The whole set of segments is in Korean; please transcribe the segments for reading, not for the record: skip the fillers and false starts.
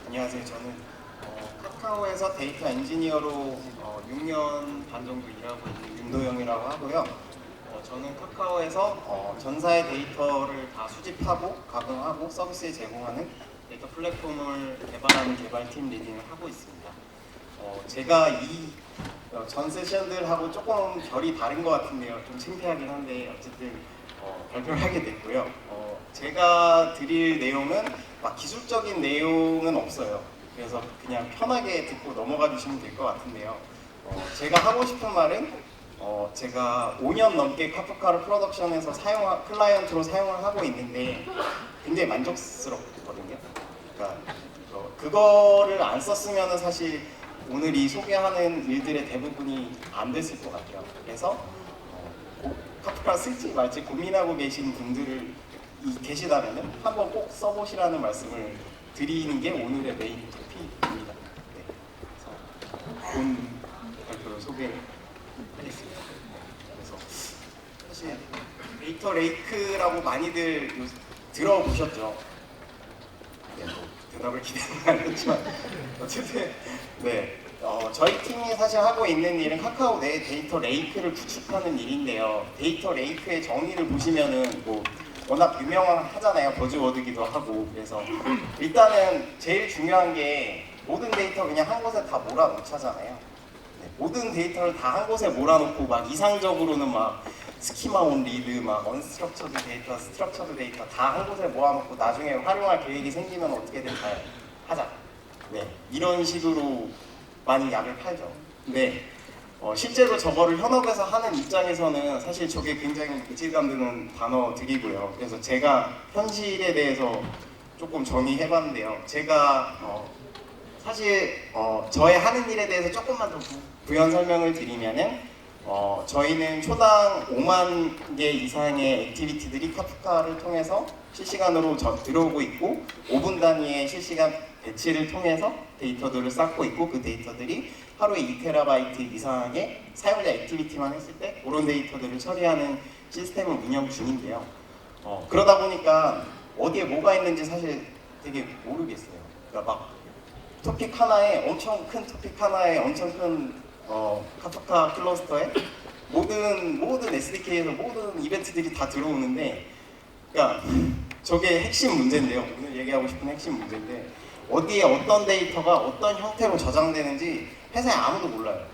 안녕하세요. 저는 카카오에서 데이터 엔지니어로 6년 반 정도 일하고 있는 윤도영이라고 하고요. 저는 카카오에서 전사의 데이터를 다 수집하고 가공하고 서비스에 제공하는 데이터 플랫폼을 개발하는 개발팀 리딩을 하고 있습니다. 제가 이 전 세션들하고 조금 결이 다른 것 같은데요. 좀 창피하긴 한데 어쨌든 발표를 하게 됐고요. 제가 드릴 내용은 막 기술적인 내용은 없어요. 그래서 그냥 편하게 듣고 넘어가 주시면 될 것 같은데요. 제가 하고 싶은 말은 제가 5년 넘게 카프카를 프로덕션에서 클라이언트로 사용을 하고 있는데 굉장히 만족스럽거든요. 그러니까 그거를 안 썼으면 사실 오늘 이 소개하는 일들의 대부분이 안 됐을 것 같아요. 그래서 카프카 쓸지 말지 고민하고 계신 분들을 계시다면 한번 꼭 써보시라는 말씀을 드리는 게 오늘의 메인 토픽입니다. 네, 그래서 본 발표를 소개하겠습니다. 그래서 사실 데이터 레이크라고 많이들 들어보셨죠? 네, 뭐 대답을 기대는 않겠지만 어쨌든 네. 저희 팀이 사실 하고 있는 일은 카카오 내 데이터 레이크를 구축하는 일인데요. 데이터 레이크의 정의를 보시면은 뭐 워낙 유명하잖아요. 버즈워드기도 하고. 그래서 일단은 제일 중요한 게 모든 데이터 그냥 한 곳에 다 몰아놓자잖아요. 네, 모든 데이터를 다 한 곳에 몰아놓고 막 이상적으로는 막 스키마 온 리드, 막 언스트럭처드 데이터, 스트럭처드 데이터 다 한 곳에 모아놓고 나중에 활용할 계획이 생기면 어떻게든 잘 하자. 네, 이런 식으로 많이 약을 팔죠. 근데 실제로 저거를 현업에서 하는 입장에서는 사실 저게 굉장히 이질감 드는 단어들이고요. 그래서 제가 현실에 대해서 조금 정의해봤는데요. 제가 사실 저의 하는 일에 대해서 조금만 더 부연 설명을 드리면은 저희는 초당 5만 개 이상의 액티비티들이 카프카를 통해서 실시간으로 들어오고 있고 5분 단위의 실시간 배치를 통해서 데이터들을 쌓고 있고 그 데이터들이 하루에 2TB 이상하게 사용자 액티비티만 했을 때 그런 데이터들을 처리하는 시스템을 운영 중인데요. 그러다 보니까 어디에 뭐가 있는지 사실 되게 모르겠어요. 그러니까 막 토픽 하나에 엄청 큰 토픽 하나에 엄청 큰 카프카 클러스터에 모든 SDK에서 모든 이벤트들이 다 들어오는데 그러니까 저게 핵심 문제인데요. 오늘 얘기하고 싶은 핵심 문제인데 어디에 어떤 데이터가 어떤 형태로 저장되는지 회사에 아무도 몰라요.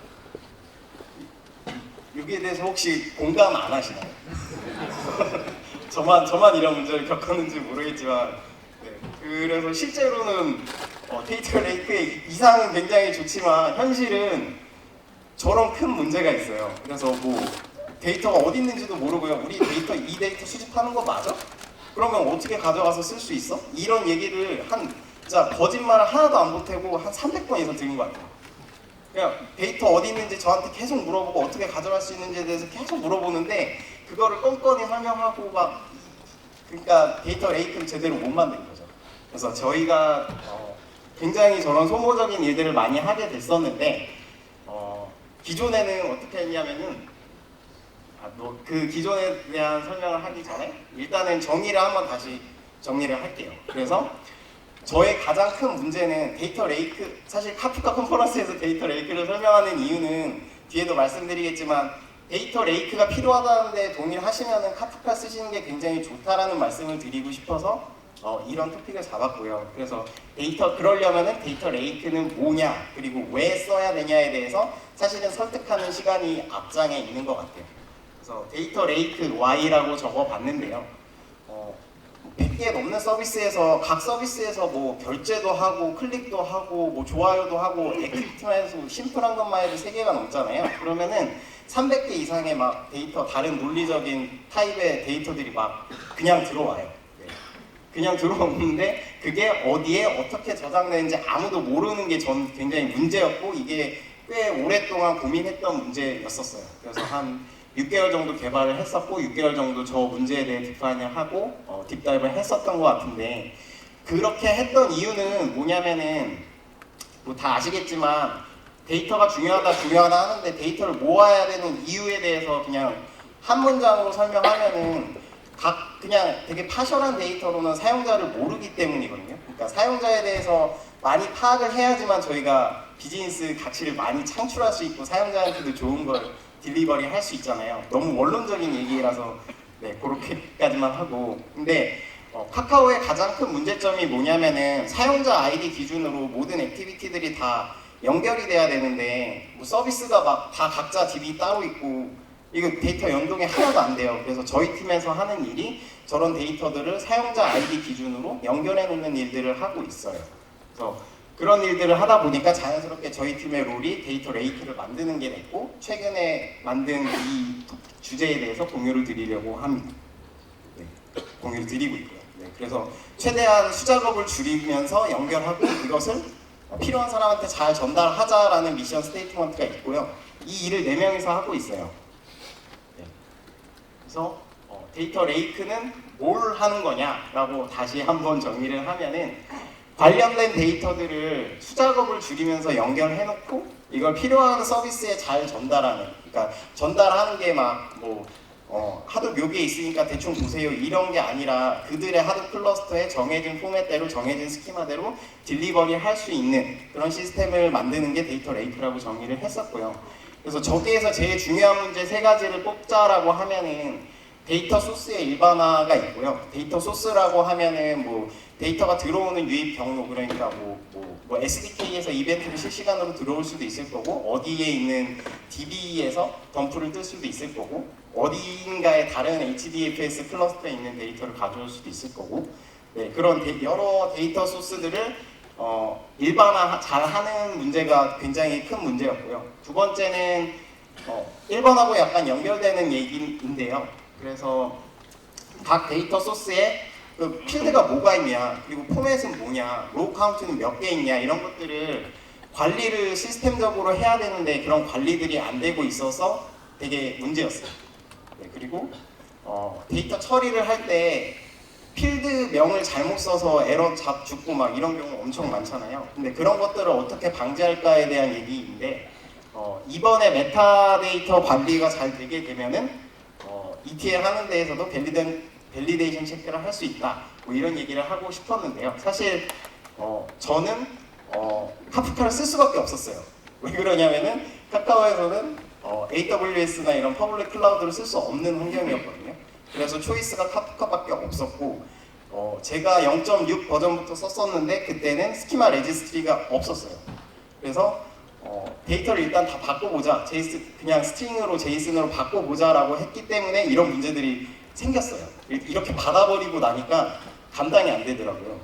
여기에 대해서 혹시 공감 안 하시나요? 저만 이런 문제를 겪었는지 모르겠지만 네, 그래서 실제로는 데이터 레이크의 이상은 굉장히 좋지만 현실은 저런 큰 문제가 있어요. 그래서 뭐 데이터가 어디 있는지도 모르고요. 우리 이 데이터 수집하는 거 맞아? 그러면 어떻게 가져가서 쓸 수 있어? 이런 얘기를 진짜 거짓말을 하나도 안 보태고 한 300번 이상 들은 것 같아요. 그냥 데이터 어디 있는지 저한테 계속 물어보고 어떻게 가져갈 수 있는지에 대해서 계속 물어보는데 그거를 껌껌이 설명하고 막 그러니까 데이터 레이크를 제대로 못 만든 거죠. 그래서 저희가 굉장히 저런 소모적인 일들을 많이 하게 됐었는데 기존에는 어떻게 했냐면은 그 기존에 대한 설명을 하기 전에 일단은 정의를 한번 다시 정리를 할게요. 그래서 저의 가장 큰 문제는 데이터 레이크, 사실 카프카 컨퍼런스에서 데이터 레이크를 설명하는 이유는 뒤에도 말씀드리겠지만 데이터 레이크가 필요하다는데 동의하시면은 카프카 쓰시는 게 굉장히 좋다라는 말씀을 드리고 싶어서 이런 토픽을 잡았고요. 그래서 그러려면은 데이터 레이크는 뭐냐 그리고 왜 써야 되냐에 대해서 사실은 설득하는 시간이 앞장에 있는 것 같아요. 그래서 데이터 레이크 Y라고 적어봤는데요. 100개 넘는 서비스에서 각 서비스에서 뭐 결제도 하고 클릭도 하고 뭐 좋아요도 하고 액티비티만 해서 심플한 것만 해도 3개가 넘잖아요. 그러면은 300개 이상의 막 데이터 다른 논리적인 타입의 데이터들이 막 그냥 들어와요. 네. 그냥 들어오는데 그게 어디에 어떻게 저장되는지 아무도 모르는 게 전 굉장히 문제였고 이게 꽤 오랫동안 고민했던 문제였었어요. 그래서 한 6개월 정도 개발을 했었고 6개월 정도 저 문제에 대해 디파인을 하고 딥다이브를 했었던 것 같은데 그렇게 했던 이유는 뭐냐면은 뭐 다 아시겠지만 데이터가 중요하다 하는데 데이터를 모아야 되는 이유에 대해서 그냥 한 문장으로 설명하면은 그냥 되게 파셜한 데이터로는 사용자를 모르기 때문이거든요. 그러니까 사용자에 대해서 많이 파악을 해야지만 저희가 비즈니스 가치를 많이 창출할 수 있고 사용자한테도 좋은 걸 딜리버리 할 수 있잖아요. 너무 원론적인 얘기라서 네, 그렇게까지만 하고. 근데 카카오의 가장 큰 문제점이 뭐냐면은 사용자 아이디 기준으로 모든 액티비티들이 다 연결이 돼야 되는데 뭐 서비스가 막 다 각자 DB 따로 있고 이거 데이터 연동이 하나도 안 돼요. 그래서 저희 팀에서 하는 일이 저런 데이터들을 사용자 아이디 기준으로 연결해 놓는 일들을 하고 있어요. 그래서 그런 일들을 하다 보니까 자연스럽게 저희 팀의 롤이 데이터 레이크를 만드는 게 됐고 최근에 만든 이 주제에 대해서 공유를 드리려고 합니다. 네, 공유를 드리고 있고요. 네, 그래서 최대한 수작업을 줄이면서 연결하고 그것을 필요한 사람한테 잘 전달하자라는 미션 스테이트먼트가 있고요. 이 일을 4명이서 하고 있어요. 네. 그래서 데이터 레이크는 뭘 하는 거냐라고 다시 한번 정리를 하면은 관련된 데이터들을 수작업을 줄이면서 연결해놓고 이걸 필요한 서비스에 잘 전달하는, 그러니까 전달하는 게 막 뭐 하도 묘기에 있으니까 대충 보세요 이런 게 아니라 그들의 하도 클러스터에 정해진 포맷대로 정해진 스키마대로 딜리버리 할 수 있는 그런 시스템을 만드는 게 데이터 레이크라고 정의를 했었고요. 그래서 저기에서 제일 중요한 문제 3가지를 뽑자라고 하면은 데이터 소스의 일반화가 있고요. 데이터 소스라고 하면은 뭐 데이터가 들어오는 유입 경로, 그러니까 뭐 SDK에서 이벤트를 실시간으로 들어올 수도 있을 거고 어디에 있는 DB에서 덤프를 뜰 수도 있을 거고 어디인가에 다른 HDFS 클러스터에 있는 데이터를 가져올 수도 있을 거고 네, 그런 여러 데이터 소스들을 일반화 잘 하는 문제가 굉장히 큰 문제였고요. 두 번째는 1번하고 약간 연결되는 얘기인데요. 그래서 각 데이터 소스에 그 필드가 뭐가 있냐, 그리고 포맷은 뭐냐, 로우 카운트는 몇 개 있냐 이런 것들을 관리를 시스템적으로 해야 되는데 그런 관리들이 안 되고 있어서 되게 문제였어요. 네, 그리고 데이터 처리를 할 때 필드명을 잘못 써서 에러 죽고 막 이런 경우 엄청 많잖아요. 근데 그런 것들을 어떻게 방지할까에 대한 얘기인데 이번에 메타데이터 관리가 잘 되게 되면은 ETL 하는 데에서도 밸리데이션 체크를 할 수 있다. 뭐 이런 얘기를 하고 싶었는데요. 사실 저는 카프카를 쓸 수밖에 없었어요. 왜 그러냐면은 카카오에서는 AWS나 이런 퍼블릭 클라우드를 쓸 수 없는 환경이었거든요. 그래서 초이스가 카프카밖에 없었고 제가 0.6 버전부터 썼었는데 그때는 스키마 레지스트리가 없었어요. 그래서 데이터를 일단 다 바꿔보자, 그냥 스트링으로 제이슨으로 바꿔보자라고 했기 때문에 이런 문제들이 생겼어요. 이렇게 받아버리고 나니까 감당이 안 되더라고요.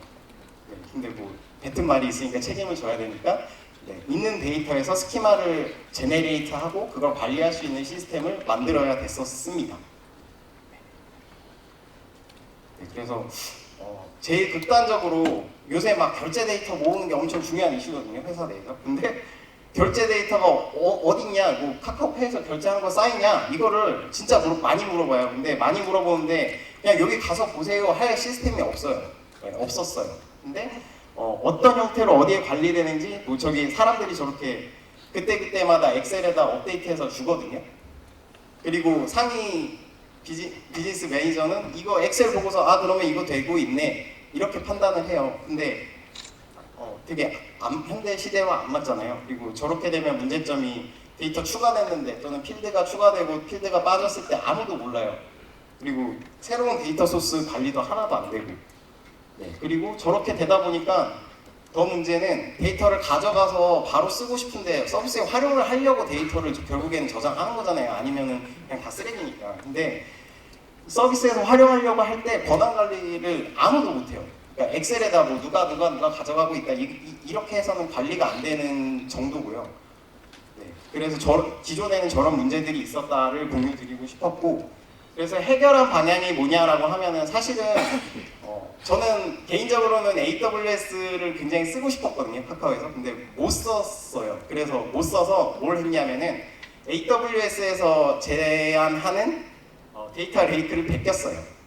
네, 근데 뭐 뱉은 말이 있으니까 책임을 져야 되니까 네, 있는 데이터에서 스키마를 제네레이트하고 그걸 관리할 수 있는 시스템을 만들어야 됐었습니다. 네, 그래서 제일 극단적으로 요새 막 결제 데이터 모으는 게 엄청 중요한 이슈거든요, 회사 내에서. 근데 결제 데이터가 어딨냐, 뭐 카카오페이에서 결제한 거 쌓이냐, 이거를 진짜 많이 물어봐요. 근데 많이 물어보는데 그냥 여기 가서 보세요 할 시스템이 없어요. 네, 없었어요. 근데 어떤 형태로 어디에 관리되는지 뭐 저기 사람들이 저렇게 그때그때마다 엑셀에다 업데이트해서 주거든요. 그리고 상위 비즈니스 매니저는 이거 엑셀 보고서 그러면 이거 되고 있네 이렇게 판단을 해요. 근데 되게 현대 시대와 안 맞잖아요. 그리고 저렇게 되면 문제점이 데이터 추가됐는데 또는 필드가 추가되고 필드가 빠졌을 때 아무도 몰라요. 그리고 새로운 데이터 소스 관리도 하나도 안 되고 네, 그리고 저렇게 되다 보니까 더 문제는 데이터를 가져가서 바로 쓰고 싶은데 서비스에 활용을 하려고 데이터를 결국에는 저장하는 거잖아요. 아니면은 그냥 다 쓰레기니까. 근데 서비스에서 활용하려고 할 때 권한 관리를 아무도 못해요. 그러니까 엑셀에다 뭐 누가 가져가고 있다 이렇게 해서는 관리가 안 되는 정도고요. 네, 그래서 기존에는 저런 문제들이 있었다를 공유드리고 싶었고, 그래서 해결한 방향이 뭐냐라고 하면은 사실은 저는 개인적으로는 AWS를 굉장히 쓰고 싶었거든요, 카카오에서. 근데 못 썼어요. 그래서 못 써서 뭘 했냐면은 AWS에서 제안하는 데이터 레이크를 베꼈어요.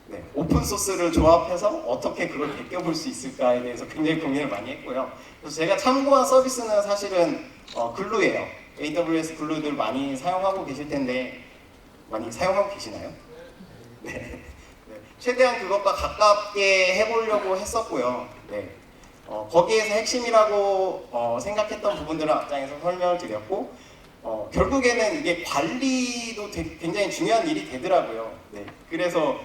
네, 오픈 소스를 조합해서 어떻게 그걸 베껴볼 수 있을까에 대해서 굉장히 고민을 많이 했고요. 그래서 제가 참고한 서비스는 사실은 글루예요. AWS 글루들 많이 사용하고 계실 텐데 많이 사용하고 계시나요? 네. 네. 최대한 그것과 가깝게 해보려고 했었고요. 네. 거기에서 핵심이라고 생각했던 부분들을 앞장에서 설명을 드렸고 결국에는 이게 관리도 굉장히 중요한 일이 되더라고요. 네, 그래서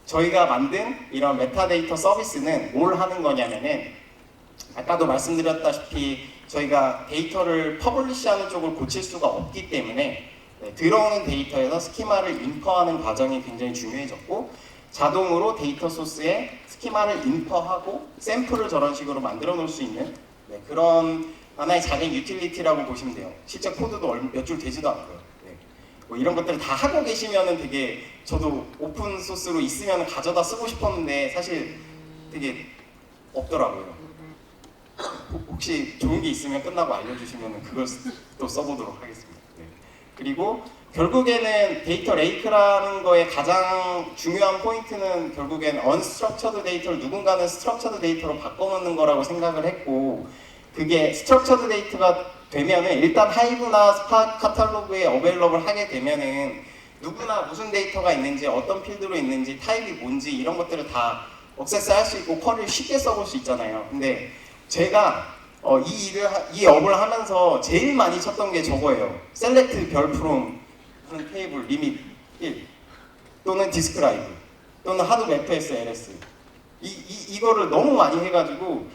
저희가 만든 이런 메타데이터 서비스는 뭘 하는 거냐면은 아까도 말씀드렸다시피 저희가 데이터를 퍼블리시하는 쪽을 고칠 수가 없기 때문에 들어오는 데이터에서 스키마를 인퍼하는 과정이 굉장히 중요해졌고 자동으로 데이터 소스에 스키마를 인퍼하고 샘플을 저런 식으로 만들어 놓을 수 있는 그런 하나의 작은 유틸리티라고 보시면 돼요. 실제 코드도 몇 줄 되지도 않고요. 뭐 이런 것들을 다 하고 계시면은 되게 저도 오픈 소스로 있으면 가져다 쓰고 싶었는데 사실 되게 없더라고요. 혹시 좋은 게 있으면 끝나고 알려주시면 그걸 또 써보도록 하겠습니다. 네. 그리고 결국에는 데이터 레이크라는 거의 가장 중요한 포인트는 결국엔 unstructured 데이터를 누군가는 structured 데이터로 바꿔놓는 거라고 생각을 했고 그게 structured 데이터가 되면은 일단 하이브나 스파크 카탈로그에 어베일러블 하게 되면은 누구나 무슨 데이터가 있는지 어떤 필드로 있는지 타입이 뭔지 이런 것들을 다 억세스 할 수 있고 쿼리를 쉽게 써볼 수 있잖아요. 근데 제가 이 업을 하면서 제일 많이 쳤던 게 저거예요. select 별 from 무슨 테이블 리밋 1 또는 describe 또는 hadoop fs ls 이거를 너무 많이 해가지고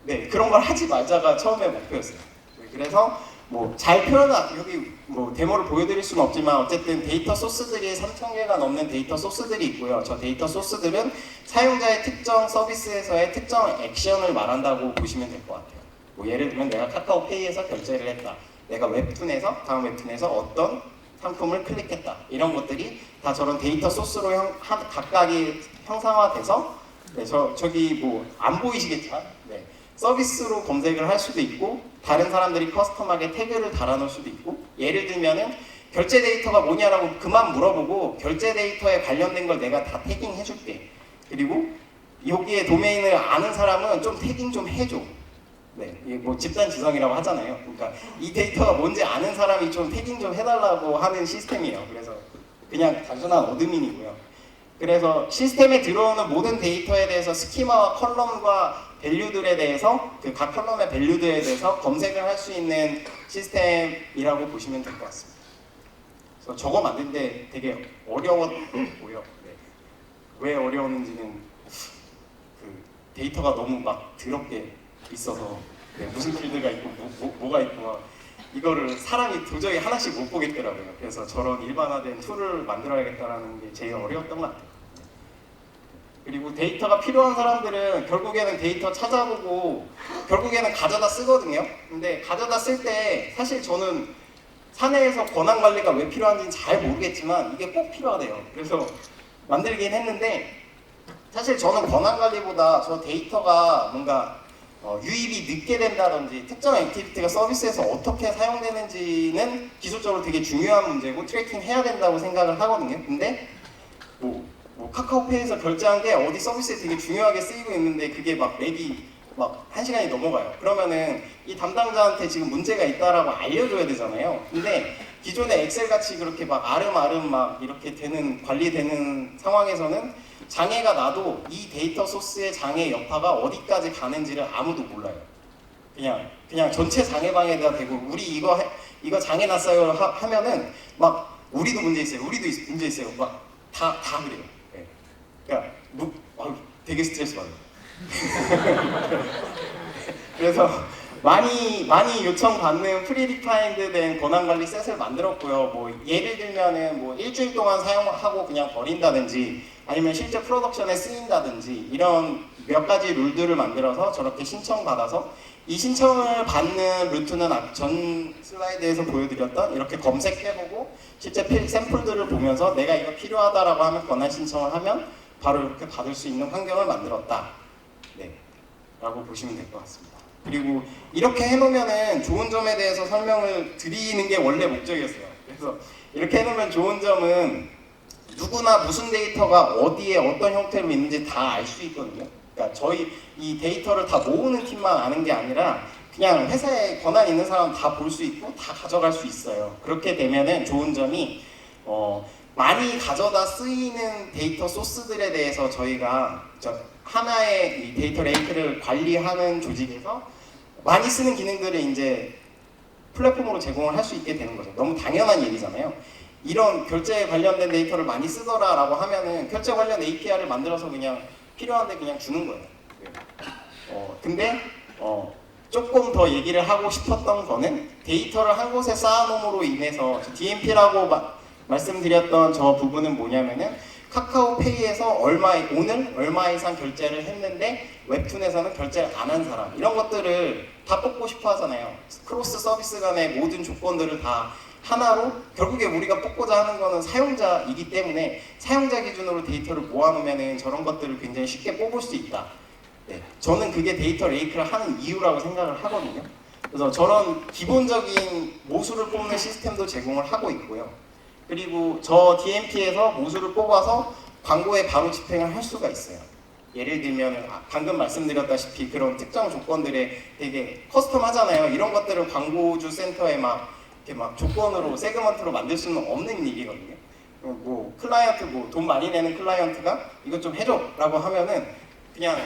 네 그런 걸 하지 말자가 처음에 목표였어요. 그래서 뭐 잘 표현한 여기 뭐 데모를 보여드릴 수는 없지만 어쨌든 데이터 소스들이 3,000개가 넘는 데이터 소스들이 있고요. 저 데이터 소스들은 사용자의 특정 서비스에서의 특정 액션을 말한다고 보시면 될 것 같아요. 뭐 예를 들면 내가 카카오페이에서 결제를 했다. 내가 웹툰에서 다음 웹툰에서 어떤 상품을 클릭했다. 이런 것들이 다 저런 데이터 소스로 각각이 형상화돼서 네, 저기 뭐 안 보이시겠지만 네, 서비스로 검색을 할 수도 있고 다른 사람들이 커스텀하게 태그를 달아놓을 수도 있고 예를 들면은 결제 데이터가 뭐냐라고 그만 물어보고 결제 데이터에 관련된 걸 내가 다 태깅 해줄게. 그리고 여기에 도메인을 아는 사람은 좀 태깅 좀 해줘. 네, 이게 뭐 집단 지성이라고 하잖아요. 그러니까 이 데이터가 뭔지 아는 사람이 좀 태깅 좀 해달라고 하는 시스템이에요. 그래서 그냥 단순한 어드민이고요. 그래서 시스템에 들어오는 모든 데이터에 대해서 스키마와 컬럼과 밸류들에 대해서 그 각 컬럼의 밸류들에 대해서 검색을 할 수 있는 시스템이라고 보시면 될 것 같습니다. 그래서 저거 만드는데 되게 어려웠고요. 네. 왜 어려웠는지는 그 데이터가 너무 막 더럽게 있어서 네, 무슨 필드가 있고 뭐가 있고 막 이거를 사람이 도저히 하나씩 못 보겠더라고요. 그래서 저런 일반화된 툴을 만들어야겠다라는 게 제일 어려웠던 것 같아요. 그리고 데이터가 필요한 사람들은 결국에는 데이터 찾아보고 결국에는 가져다 쓰거든요. 근데 가져다 쓸 때 사실 저는 사내에서 권한 관리가 왜 필요한지는 잘 모르겠지만 이게 꼭 필요하대요. 그래서 만들긴 했는데 사실 저는 권한 관리보다 저 데이터가 뭔가 유입이 늦게 된다든지 특정 액티비티가 서비스에서 어떻게 사용되는지는 기술적으로 되게 중요한 문제고 트래킹 해야 된다고 생각을 하거든요. 근데 뭐 카카오페이에서 결제한 게 어디 서비스에 되게 중요하게 쓰이고 있는데 그게 막 맵이 막 1시간이 넘어가요. 그러면은 이 담당자한테 지금 문제가 있다라고 알려줘야 되잖아요. 근데 기존의 엑셀 같이 그렇게 막 아름아름 막 이렇게 되는 관리되는 상황에서는 장애가 나도 이 데이터 소스의 장애 여파가 어디까지 가는지를 아무도 몰라요. 그냥 전체 장애방에다 대고 우리 이거 장애 났어요 하면은 막 우리도 문제 있어요. 우리도 문제 있어요. 막 다 그래요. 네. 그러니까 되게 스트레스 받아요. 그래서 많이 요청받는 프리디파인드 된 권한관리 셋을 만들었고요. 뭐 예를 들면은 뭐 일주일 동안 사용하고 그냥 버린다든지 아니면 실제 프로덕션에 쓰인다든지 이런 몇 가지 룰들을 만들어서 저렇게 신청받아서 이 신청을 받는 루트는 전 슬라이드에서 보여드렸던 이렇게 검색해보고 실제 샘플들을 보면서 내가 이거 필요하다라고 하면 권한 신청을 하면 바로 이렇게 받을 수 있는 환경을 만들었다. 네, 라고 보시면 될 것 같습니다. 그리고 이렇게 해놓으면은 좋은 점에 대해서 설명을 드리는 게 원래 목적이었어요. 그래서 이렇게 해놓으면 좋은 점은 누구나 무슨 데이터가 어디에 어떤 형태로 있는지 다 알 수 있거든요. 그러니까 저희 이 데이터를 다 모으는 팀만 아는 게 아니라 그냥 회사에 권한 있는 사람 다 볼 수 있고 다 가져갈 수 있어요. 그렇게 되면은 좋은 점이 많이 가져다 쓰이는 데이터 소스들에 대해서 저희가 하나의 이 데이터 레이크를 관리하는 조직에서 많이 쓰는 기능들을 이제 플랫폼으로 제공을 할 수 있게 되는 거죠. 너무 당연한 얘기잖아요. 이런 결제에 관련된 데이터를 많이 쓰더라라고 하면은 결제 관련 API를 만들어서 그냥 필요한데 그냥 주는 거예요. 근데 조금 더 얘기를 하고 싶었던 거는 데이터를 한 곳에 쌓아놓음으로 인해서 DMP라고 말씀드렸던 저 부분은 뭐냐면은 카카오페이에서 오늘 얼마 이상 결제를 했는데 웹툰에서는 결제를 안 한 사람 이런 것들을 다 뽑고 싶어 하잖아요. 크로스 서비스 간의 모든 조건들을 다 하나로 결국에 우리가 뽑고자 하는 거는 사용자이기 때문에 사용자 기준으로 데이터를 모아놓으면 저런 것들을 굉장히 쉽게 뽑을 수 있다. 네, 저는 그게 데이터 레이크를 하는 이유라고 생각을 하거든요. 그래서 저런 기본적인 모수를 뽑는 시스템도 제공을 하고 있고요. 그리고 저 DMP에서 모수를 뽑아서 광고에 바로 집행을 할 수가 있어요. 예를 들면 방금 말씀드렸다시피 그런 특정 조건들에 되게 커스텀하잖아요. 이런 것들을 광고주 센터에 이렇게 조건으로 세그먼트로 만들 수는 없는 일이거든요. 뭐 클라이언트 돈 많이 내는 클라이언트가 이것 좀 해줘라고 하면은 그냥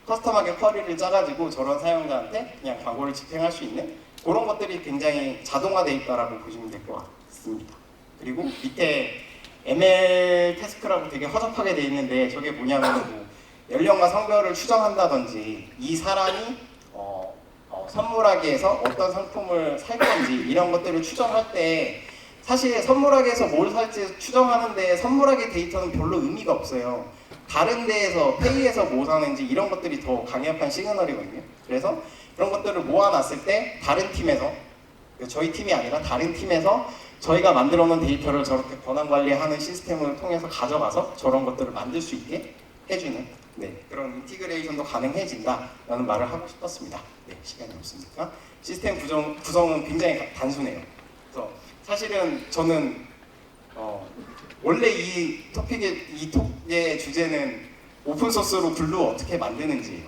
커스텀하게 쿼리를 짜가지고 저런 사용자한테 그냥 광고를 집행할 수 있는 그런 것들이 굉장히 자동화되어 있다라고 보시면 될 것 같습니다. 그리고 밑에 ML 태스크라고 되게 허접하게 돼 있는데 저게 뭐냐면 연령과 성별을 추정한다든지 이 사람이 선물하기에서 어떤 상품을 살 건지 이런 것들을 추정할 때 사실 선물하기에서 뭘 살지 추정하는데 선물하기 데이터는 별로 의미가 없어요. 다른 데에서 페이에서 뭐 사는지 이런 것들이 더 강력한 시그널이거든요. 그래서 그런 것들을 모아놨을 때 다른 팀에서 저희 팀이 아니라 다른 팀에서 저희가 만들어 놓은 데이터를 저렇게 권한 관리하는 시스템을 통해서 가져가서 저런 것들을 만들 수 있게 해주는 그런 인티그레이션도 가능해진다라는 말을 하고 싶었습니다. 시간이 없으니까 시스템 구성은 굉장히 단순해요. 그래서 사실은 저는 원래 이 톡의 주제는 오픈소스로 글루 어떻게 만드는지예요.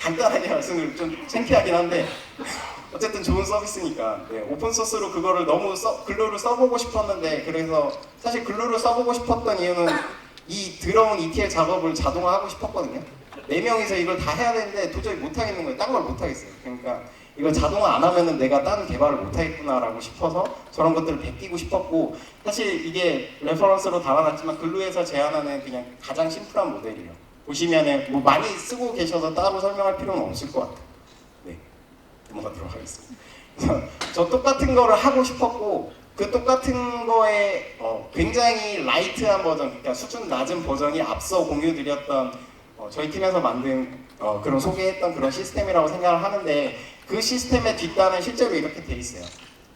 간단하게 말씀을 좀 창피하긴 한데 어쨌든 좋은 서비스니까 오픈소스로 그거를 너무 글루를 써보고 싶었는데 그래서 사실 글루를 써보고 싶었던 이유는 이 들어온 ETL 작업을 자동화하고 싶었거든요. 4명이서 이걸 다 해야 되는데 도저히 못하겠는 거예요. 딴 걸 못하겠어요. 그러니까 이걸 자동화 안 하면은 내가 다른 개발을 못하겠구나라고 싶어서 저런 것들을 베끼고 싶었고 사실 이게 레퍼런스로 달아놨지만 글루에서 제안하는 그냥 가장 심플한 모델이에요. 보시면은 뭐 많이 쓰고 계셔서 따로 설명할 필요는 없을 것 같아요. 넘어가도록 하겠습니다. 저 똑같은 거를 하고 싶었고 그 똑같은 거에 굉장히 라이트한 버전, 그러니까 수준 낮은 버전이 앞서 공유드렸던 저희 팀에서 만든 그런 소개했던 그런 시스템이라고 생각을 하는데 그 시스템의 뒷단은 실제로 이렇게 돼 있어요.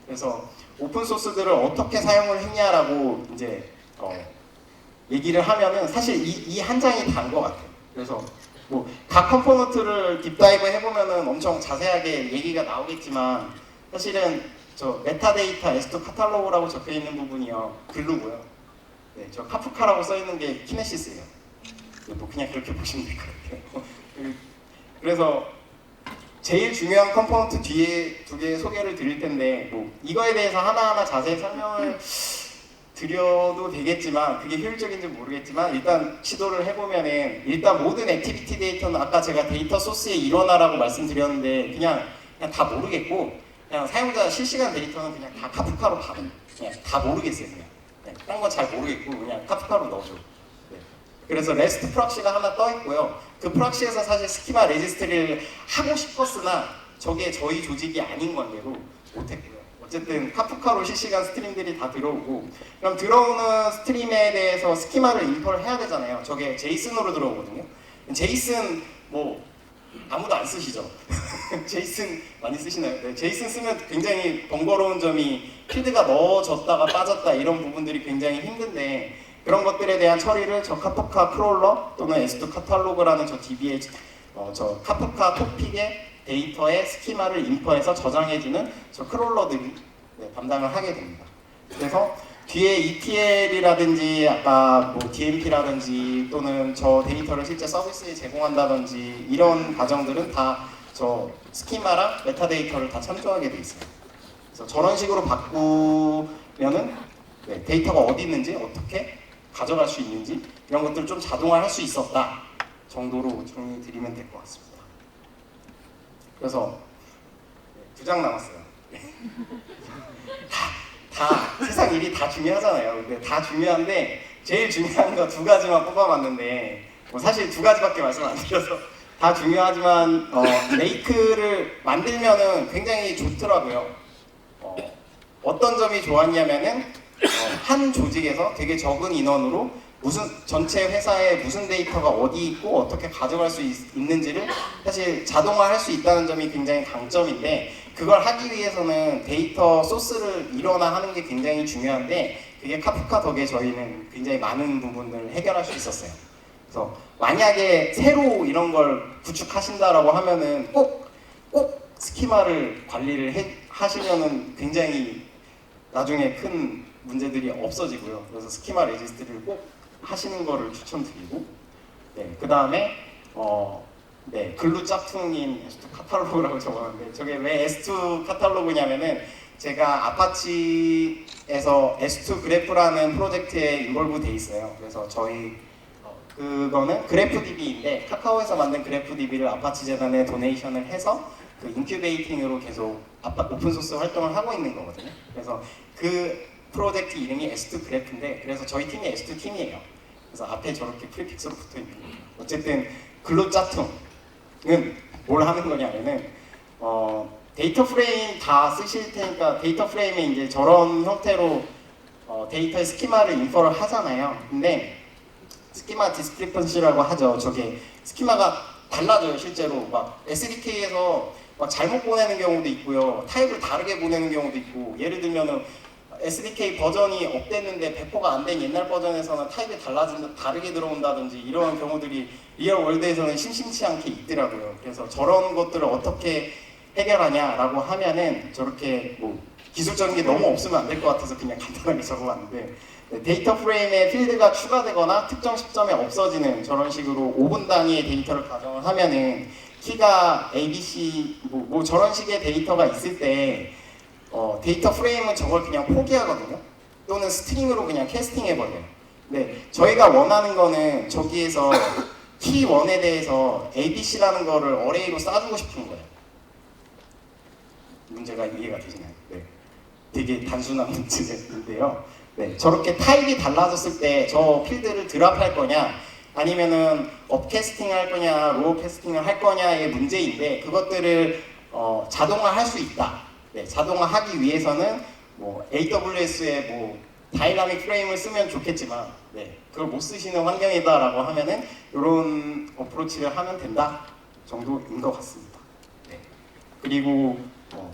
그래서 오픈 소스들을 어떻게 사용을 했냐라고 이제 얘기를 하면은 사실 이 한 장이 다인 것 같아요. 그래서 뭐 각 컴포넌트를 딥다이브 해보면은 엄청 자세하게 얘기가 나오겠지만 사실은 저 메타데이터 S2 카탈로그라고 적혀 있는 부분이요 글루고요. 저 카프카라고 써 있는 게 키네시스예요. 뭐 그냥 그렇게 보시면 될 것 같아요. 그래서 제일 중요한 컴포넌트 뒤에 2개 소개를 드릴 텐데 뭐 이거에 대해서 하나하나 자세히 설명을 드려도 되겠지만 그게 효율적인지 모르겠지만 일단 시도를 해보면은 일단 모든 액티비티 데이터는 아까 제가 데이터 소스의 일원화라고 말씀드렸는데 그냥 다 모르겠고 그냥 사용자 실시간 데이터는 그냥 다 카프카로 받은 그냥 다 모르겠어요. 그냥 딴 건 잘 모르겠고 그냥 카프카로 넣어줘. 그래서 레스트 프락시가 하나 떠 있고요. 그 프락시에서 사실 스키마 레지스트리를 하고 싶었으나 저게 저희 조직이 아닌 관계로 못했고요. 어쨌든 카프카로 실시간 스트림들이 다 들어오고 그럼 들어오는 스트림에 대해서 스키마를 임포를 해야 되잖아요. 저게 제이슨으로 들어오거든요. 제이슨 뭐 아무도 안 쓰시죠? 제이슨 많이 쓰시나요? 네, 제이슨 쓰면 굉장히 번거로운 점이 필드가 넣어졌다가 빠졌다 이런 부분들이 굉장히 힘든데 그런 것들에 대한 처리를 저 카프카 크롤러 또는 S2 카탈로그라는 저 DB의 저 카프카 토픽의 데이터의 스키마를 인포해서 저장해주는 저 크롤러들이 담당을 하게 됩니다. 그래서 뒤에 ETL이라든지 아까 뭐 DMP라든지 또는 저 데이터를 실제 서비스에 제공한다든지 이런 과정들은 다 저 스키마랑 메타데이터를 다 참조하게 돼 있어요. 그래서 저런 식으로 바꾸면은 네, 데이터가 어디 있는지 어떻게 가져갈 수 있는지 이런 것들을 좀 자동화할 수 있었다 정도로 정리 드리면 될 것 같습니다. 그래서 2장 남았어요. 다 세상 일이 다 중요하잖아요. 근데 다 중요한데 제일 중요한 거 2가지만 뽑아봤는데 뭐 사실 2가지밖에 말씀 안 드려서 다 중요하지만 레이크를 만들면은 굉장히 좋더라고요. 어떤 점이 좋았냐면은 한 조직에서 되게 적은 인원으로 무슨 전체 회사에 무슨 데이터가 어디 있고 어떻게 가져갈 수 있는지를 사실 자동화할 수 있다는 점이 굉장히 강점인데 그걸 하기 위해서는 데이터 소스를 일원화하는 게 굉장히 중요한데 그게 카프카 덕에 저희는 굉장히 많은 부분들을 해결할 수 있었어요. 그래서 만약에 새로 이런 걸 구축하신다라고 하면은 꼭 스키마를 관리를 하시면은 굉장히 나중에 큰 문제들이 없어지고요. 그래서 스키마 레지스트를 꼭 하시는 거를 추천드리고, 네, 그 다음에 네, 글루 짝퉁인 S2 카탈로그라고 적었는데 저게 왜 S2 카탈로그냐면은 제가 아파치에서 S2 그래프라는 프로젝트에 인볼브 돼 있어요. 그래서 저희 그거는 그래프DB인데 카카오에서 만든 그래프DB를 아파치 재단에 도네이션을 해서 그 인큐베이팅으로 계속 오픈소스 활동을 하고 있는 거거든요. 그래서 그 프로젝트 이름이 S2 그래프인데 그래서 저희 팀이 S2 팀이에요. 그래서 앞에 저렇게 프리픽스로 붙어 있는 거예요. 어쨌든 글루 짝퉁은 뭘 하는 거냐면은 데이터 프레임 다 쓰실 테니까 데이터 프레임에 이제 저런 형태로 데이터의 스키마를 인포를 하잖아요. 근데 스키마 디스크리펀시라고 하죠. 저게 스키마가 달라져요. 실제로 막 SDK에서 막 잘못 보내는 경우도 있고요. 타입을 다르게 보내는 경우도 있고 예를 들면은 SDK 버전이 업됐는데 배포가 안 된 옛날 버전에서는 타입이 다르게 들어온다든지 이런 경우들이 리얼 월드에서는 심심치 않게 있더라고요. 그래서 저런 것들을 어떻게 해결하냐라고 하면은 저렇게 뭐 기술적인 게 너무 없으면 안 될 것 같아서 그냥 간단하게 적어봤는데 데이터 프레임에 필드가 추가되거나 특정 시점에 없어지는 저런 식으로 5분 단위의 데이터를 가정을 하면은 키가 ABC 뭐 저런 식의 데이터가 있을 때 데이터 프레임은 저걸 그냥 포기하거든요. 또는 스트링으로 그냥 캐스팅 해버려요. 근데 저희가 원하는 거는 저기에서 키 1에 대해서 ABC라는 거를 어레이로 쌓아주고 싶은 거예요. 문제가 이해가 되시나요? 네. 되게 단순한 문제인데요. 네. 저렇게 타입이 달라졌을 때 저 필드를 드랍할 거냐 아니면은 업캐스팅 할 거냐 로우 캐스팅을 할 거냐의 문제인데 그것들을 자동화할 수 있다. 네, 자동화하기 위해서는 뭐 AWS의 뭐 다이나믹 프레임을 쓰면 좋겠지만 네, 그걸 못 쓰시는 환경이다라고 하면은 이런 어프로치를 하면 된다 정도인 것 같습니다. 네. 그리고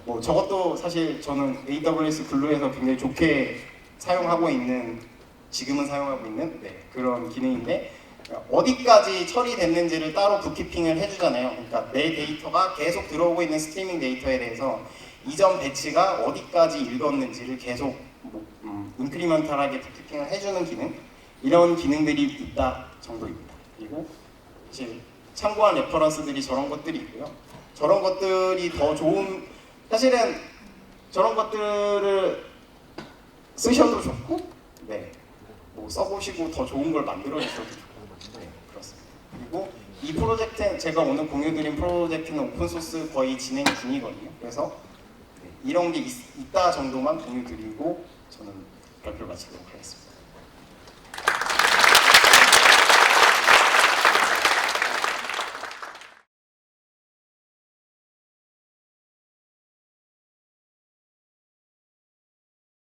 뭐 저것도 사실 저는 AWS 글루에서 굉장히 좋게 사용하고 있는 지금은 사용하고 있는 네, 그런 기능인데 어디까지 처리됐는지를 따로 부키핑을 해주잖아요. 그러니까 내 데이터가 계속 들어오고 있는 스트리밍 데이터에 대해서 이전 배치가 어디까지 읽었는지를 계속 인크리먼탈하게 부키핑을 해주는 기능 이런 기능들이 있다 정도입니다. 그리고 이제 참고한 레퍼런스들이 저런 것들이 있고요. 저런 것들이 더 좋은 사실은 저런 것들을 쓰셔도 좋고 네, 뭐 써보시고 더 좋은 걸 만들어주셔도 좋고 네, 그렇습니다. 그리고 이 프로젝트 제가 오늘 공유드린 프로젝트는 오픈소스 거의 진행 중이거든요. 그래서 이런 게 있다 정도만 공유드리고 저는 발표를 마치도록 하겠습니다.